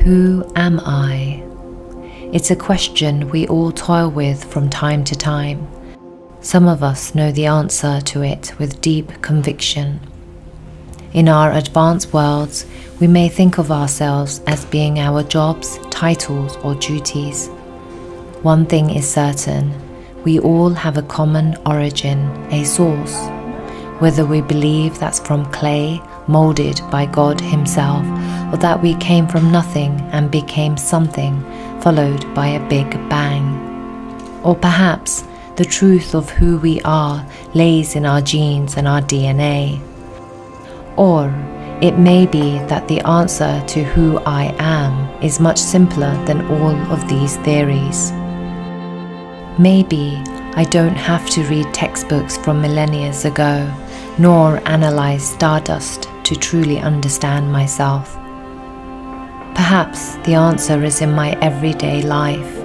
Who am I? It's a question we all toil with from time to time. Some of us know the answer to it with deep conviction. In our advanced worlds, we may think of ourselves as being our jobs, titles, or duties. One thing is certain, we all have a common origin, a source. Whether we believe that's from clay, molded by God Himself, or that we came from nothing and became something, followed by a big bang. Or perhaps the truth of who we are lays in our genes and our DNA. Or it may be that the answer to who I am is much simpler than all of these theories. Maybe I don't have to read textbooks from millennia ago, nor analyze stardust to truly understand myself. Perhaps the answer is in my everyday life.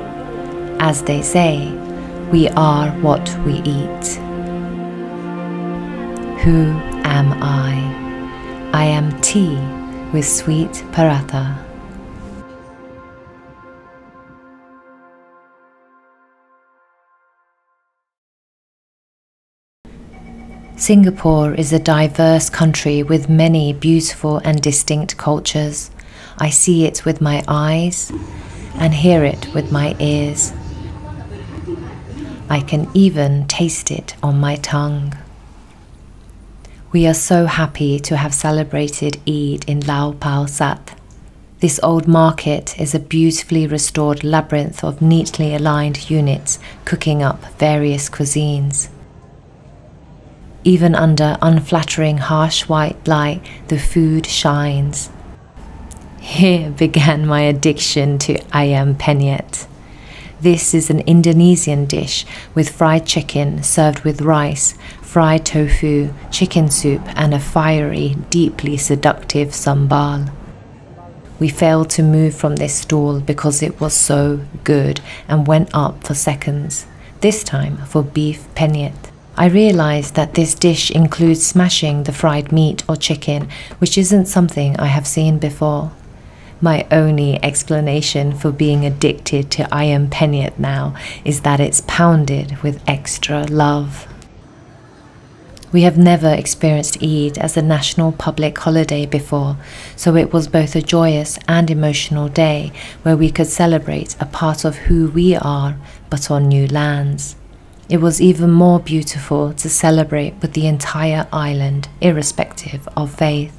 As they say, we are what we eat. Who am I? I am tea with sweet paratha. Singapore is a diverse country with many beautiful and distinct cultures. I see it with my eyes and hear it with my ears. I can even taste it on my tongue. We are so happy to have celebrated Eid in Lau Pau Sat. This old market is a beautifully restored labyrinth of neatly aligned units cooking up various cuisines. Even under unflattering harsh white light, the food shines. Here began my addiction to ayam penyet. This is an Indonesian dish with fried chicken served with rice, fried tofu, chicken soup, and a fiery, deeply seductive sambal. We failed to move from this stall because it was so good and went up for seconds, this time for beef penyet. I realized that this dish includes smashing the fried meat or chicken, which isn't something I have seen before. My only explanation for being addicted to ayam penyet now is that it's pounded with extra love. We have never experienced Eid as a national public holiday before, so it was both a joyous and emotional day where we could celebrate a part of who we are, but on new lands. It was even more beautiful to celebrate with the entire island, irrespective of faith.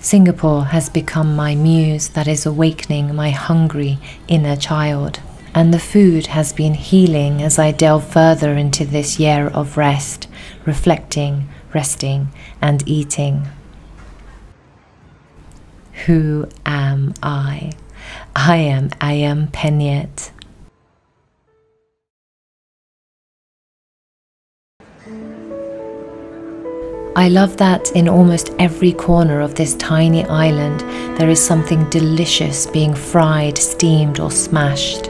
Singapore has become my muse that is awakening my hungry inner child, and the food has been healing as I delve further into this year of rest, reflecting, resting, and eating. Who am I? I am ayam penyet. I love that in almost every corner of this tiny island there is something delicious being fried, steamed, or smashed.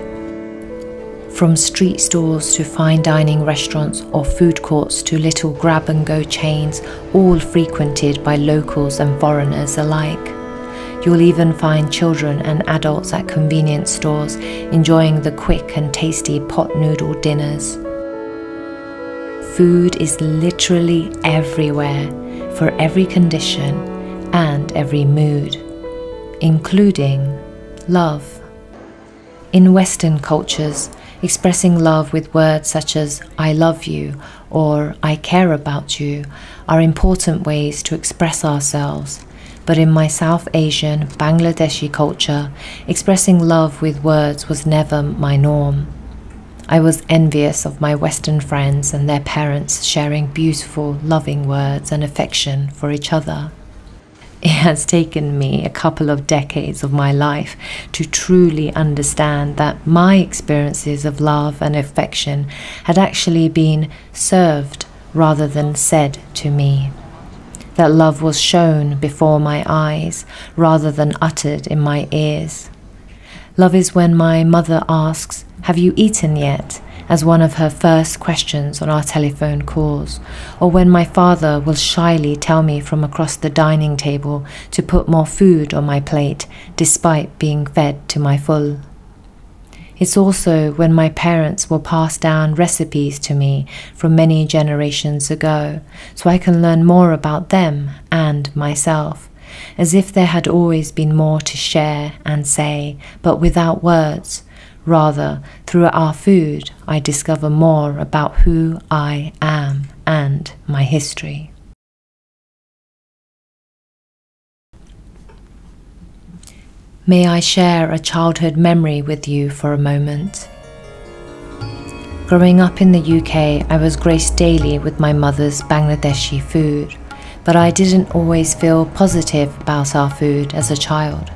From street stalls to fine dining restaurants or food courts to little grab-and-go chains, all frequented by locals and foreigners alike. You'll even find children and adults at convenience stores enjoying the quick and tasty pot noodle dinners. Food is literally everywhere, for every condition and every mood, including love. In Western cultures, expressing love with words such as I love you or I care about you are important ways to express ourselves. But in my South Asian, Bangladeshi culture, expressing love with words was never my norm. I was envious of my Western friends and their parents sharing beautiful, loving words and affection for each other. It has taken me a couple of decades of my life to truly understand that my experiences of love and affection had actually been served rather than said to me. That love was shown before my eyes rather than uttered in my ears. Love is when my mother asks, "Have you eaten yet?" as one of her first questions on our telephone calls, or when my father will shyly tell me from across the dining table to put more food on my plate despite being fed to my full. It's also when my parents will pass down recipes to me from many generations ago, so I can learn more about them and myself, as if there had always been more to share and say, but without words. Rather, through our food, I discover more about who I am and my history. May I share a childhood memory with you for a moment? Growing up in the UK, I was graced daily with my mother's Bangladeshi food, but I didn't always feel positive about our food as a child.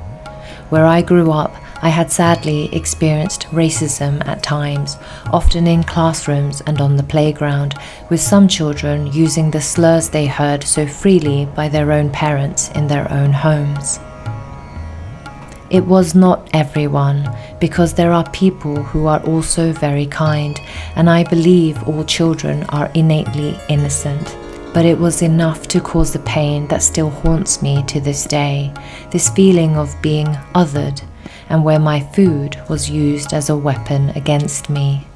Where I grew up, I had sadly experienced racism at times, often in classrooms and on the playground, with some children using the slurs they heard so freely by their own parents in their own homes. It was not everyone, because there are people who are also very kind, and I believe all children are innately innocent. But it was enough to cause the pain that still haunts me to this day, this feeling of being othered, and where my food was used as a weapon against me.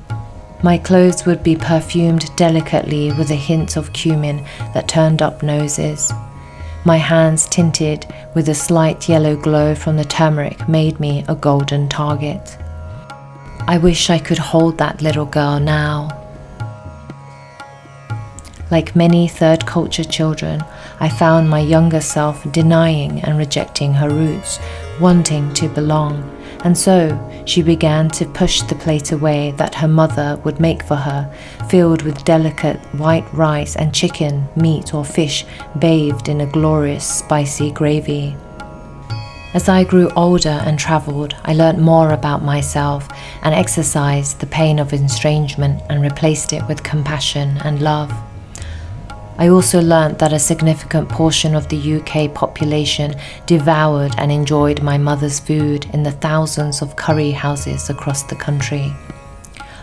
My clothes would be perfumed delicately with a hint of cumin that turned up noses. My hands tinted with a slight yellow glow from the turmeric made me a golden target. I wish I could hold that little girl now. Like many third culture children, I found my younger self denying and rejecting her roots, wanting to belong, and so she began to push the plate away that her mother would make for her, filled with delicate white rice and chicken, meat or fish bathed in a glorious spicy gravy. As I grew older and travelled, I learnt more about myself and exercised the pain of estrangement and replaced it with compassion and love. I also learnt that a significant portion of the UK population devoured and enjoyed my mother's food in the thousands of curry houses across the country.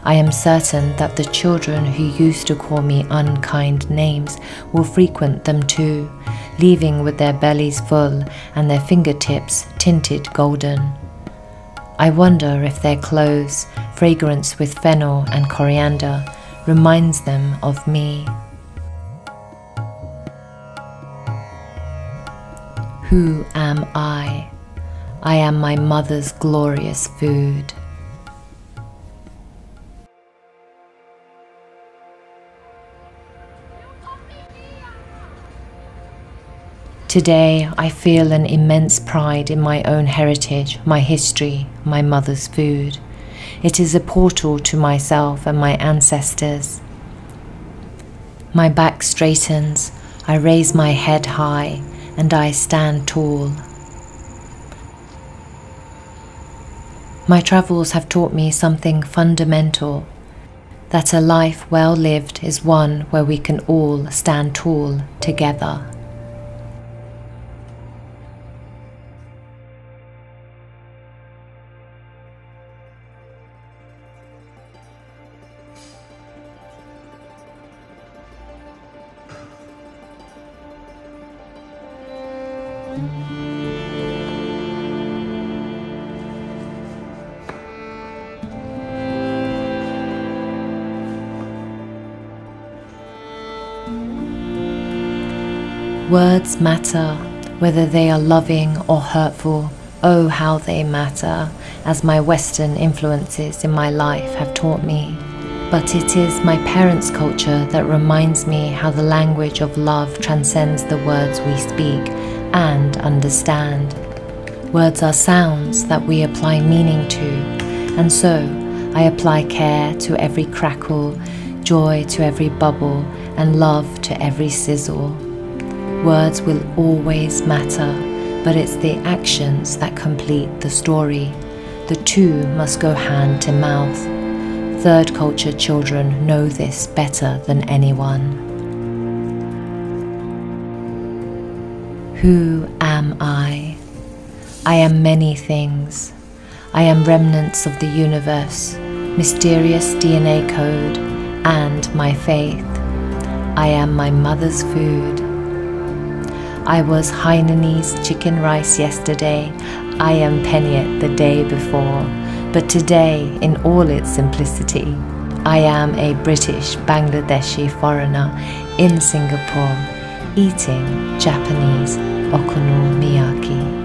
I am certain that the children who used to call me unkind names will frequent them too, leaving with their bellies full and their fingertips tinted golden. I wonder if their clothes, fragranced with fennel and coriander, reminds them of me. Who am I? I am my mother's glorious food. Today, I feel an immense pride in my own heritage, my history, my mother's food. It is a portal to myself and my ancestors. My back straightens, I raise my head high, and I stand tall. My travels have taught me something fundamental, that a life well lived is one where we can all stand tall together. Words matter, whether they are loving or hurtful. Oh, how they matter, as my Western influences in my life have taught me. But it is my parents' culture that reminds me how the language of love transcends the words we speak and understand. Words are sounds that we apply meaning to, and so I apply care to every crackle, joy to every bubble, and love to every sizzle. Words will always matter, but it's the actions that complete the story. The two must go hand to mouth. Third culture children know this better than anyone. Who am I? I am many things. I am remnants of the universe, mysterious DNA code, and my faith. I am my mother's food. I was Hainanese chicken rice yesterday. I am Penyet the day before. But today, in all its simplicity, I am a British Bangladeshi foreigner in Singapore, eating Japanese okonomiyaki.